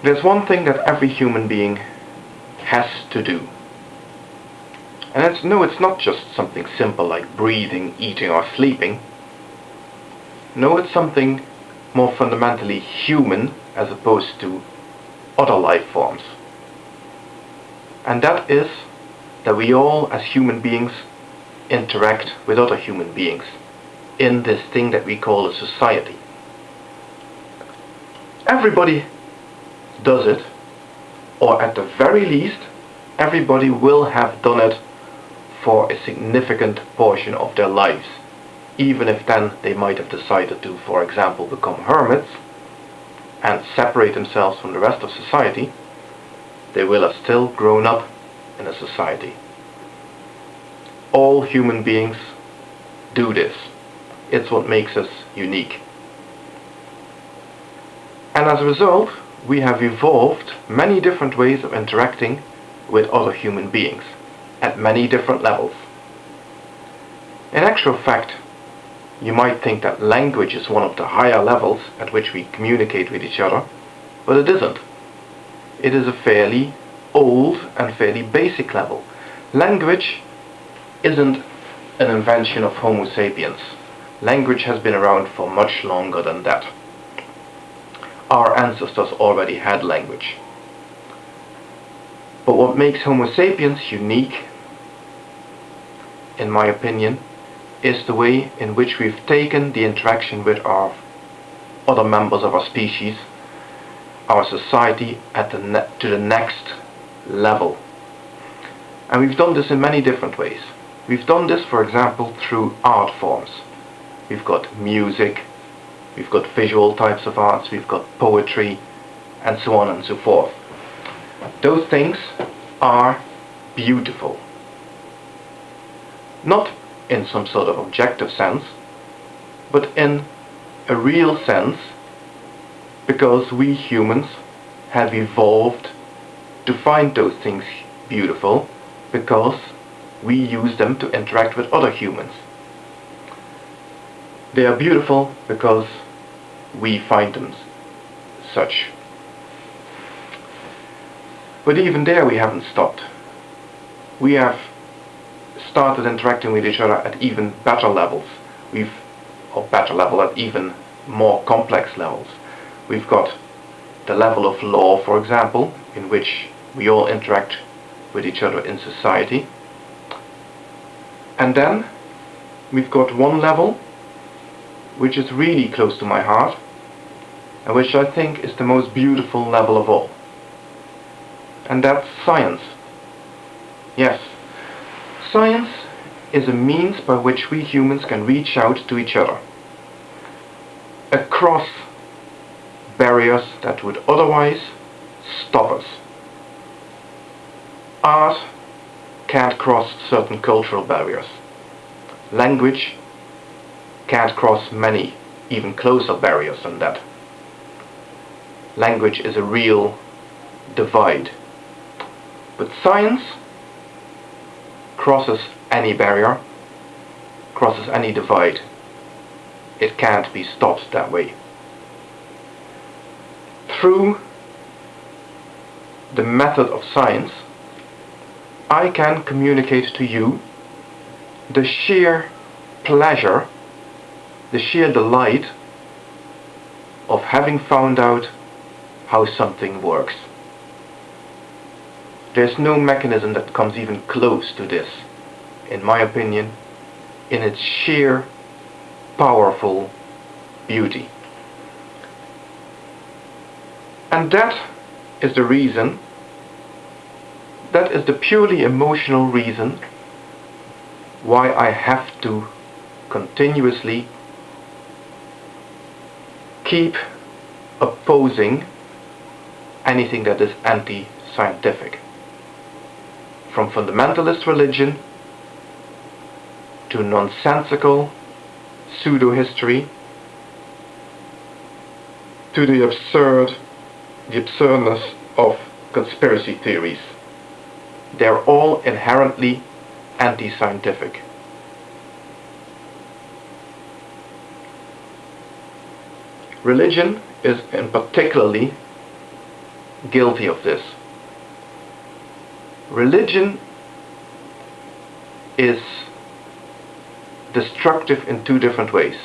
There's one thing that every human being has to do. And it's not just something simple like breathing, eating or sleeping. No, it's something more fundamentally human as opposed to other life forms. And that is that we all as human beings interact with other human beings in this thing that we call a society. Everybody does it, or at the very least, everybody will have done it for a significant portion of their lives, even if then they might have decided to, for example, become hermits and separate themselves from the rest of society. They will have still grown up in a society. All human beings do this. It's what makes us unique. And as a result, we have evolved many different ways of interacting with other human beings at many different levels. In actual fact, you might think that language is one of the higher levels at which we communicate with each other, but it isn't. It is a fairly old and fairly basic level. Language isn't an invention of Homo sapiens. Language has been around for much longer than that. Our ancestors already had language. But what makes Homo sapiens unique, in my opinion, is the way in which we've taken the interaction with our other members of our species, our society, to the next level. And we've done this in many different ways. We've done this, for example, through art forms. We've got music, we've got visual types of arts, we've got poetry, and so on and so forth. Those things are beautiful. Not in some sort of objective sense, but in a real sense, because we humans have evolved to find those things beautiful because we use them to interact with other humans. They are beautiful because we find them such. But even there we haven't stopped. We have started interacting with each other at even better levels. At even more complex levels. We've got the level of law, for example, in which we all interact with each other in society. And then we've got one level which is really close to my heart and which I think is the most beautiful level of all. And that's science. Yes, science is a means by which we humans can reach out to each other across barriers that would otherwise stop us. Art can't cross certain cultural barriers. Language can't cross many, even closer barriers than that. Language is a real divide. But science crosses any barrier, crosses any divide. It can't be stopped that way. Through the method of science, I can communicate to you the sheer pleasure, the sheer delight of having found out how something works. There's no mechanism that comes even close to this, in my opinion, in its sheer, powerful beauty. And that is the reason, that is the purely emotional reason why I have to continuously keep opposing anything that is anti-scientific. From fundamentalist religion to nonsensical pseudo-history to the absurdness of conspiracy theories. They're all inherently anti-scientific. Religion is in particularly guilty of this. Religion is destructive in two different ways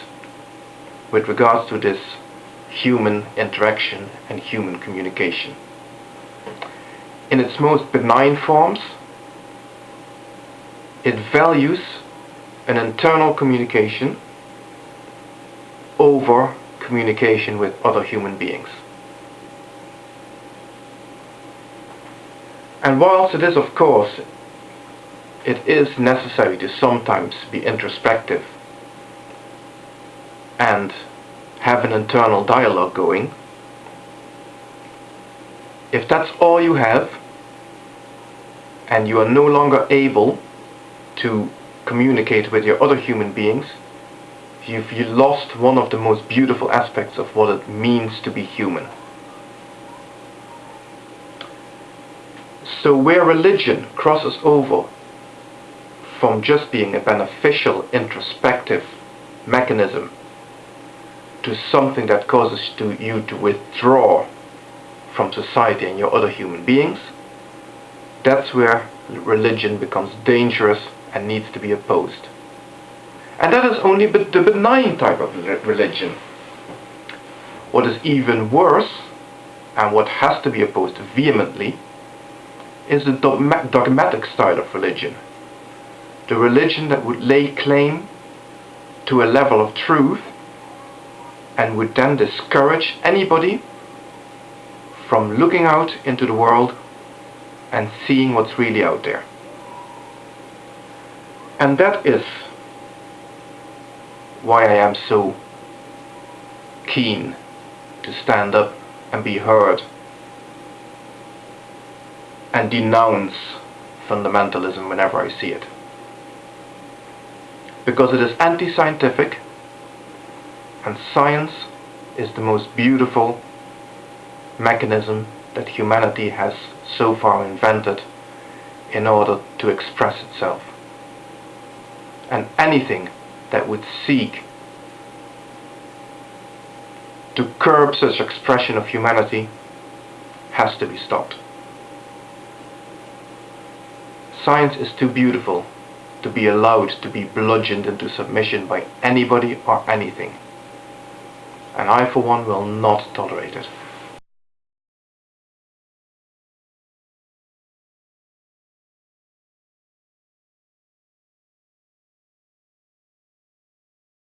with regards to this human interaction and human communication. In its most benign forms, it values an internal communication over communication with other human beings. And whilst it is, of course, it is necessary to sometimes be introspective and have an internal dialogue going, if that's all you have and you are no longer able to communicate with your other human beings, you've lost one of the most beautiful aspects of what it means to be human. So where religion crosses over from just being a beneficial introspective mechanism to something that causes you to withdraw from society and your other human beings, that's where religion becomes dangerous and needs to be opposed. And that is only the benign type of religion. What is even worse, and what has to be opposed vehemently, is the dogmatic style of religion. The religion that would lay claim to a level of truth and would then discourage anybody from looking out into the world and seeing what's really out there. And that is why I am so keen to stand up and be heard and denounce fundamentalism whenever I see it. Because it is anti-scientific, and science is the most beautiful mechanism that humanity has so far invented in order to express itself. And anything that would seek to curb such expression of humanity has to be stopped. Science is too beautiful to be allowed to be bludgeoned into submission by anybody or anything. And I, for one, will not tolerate it.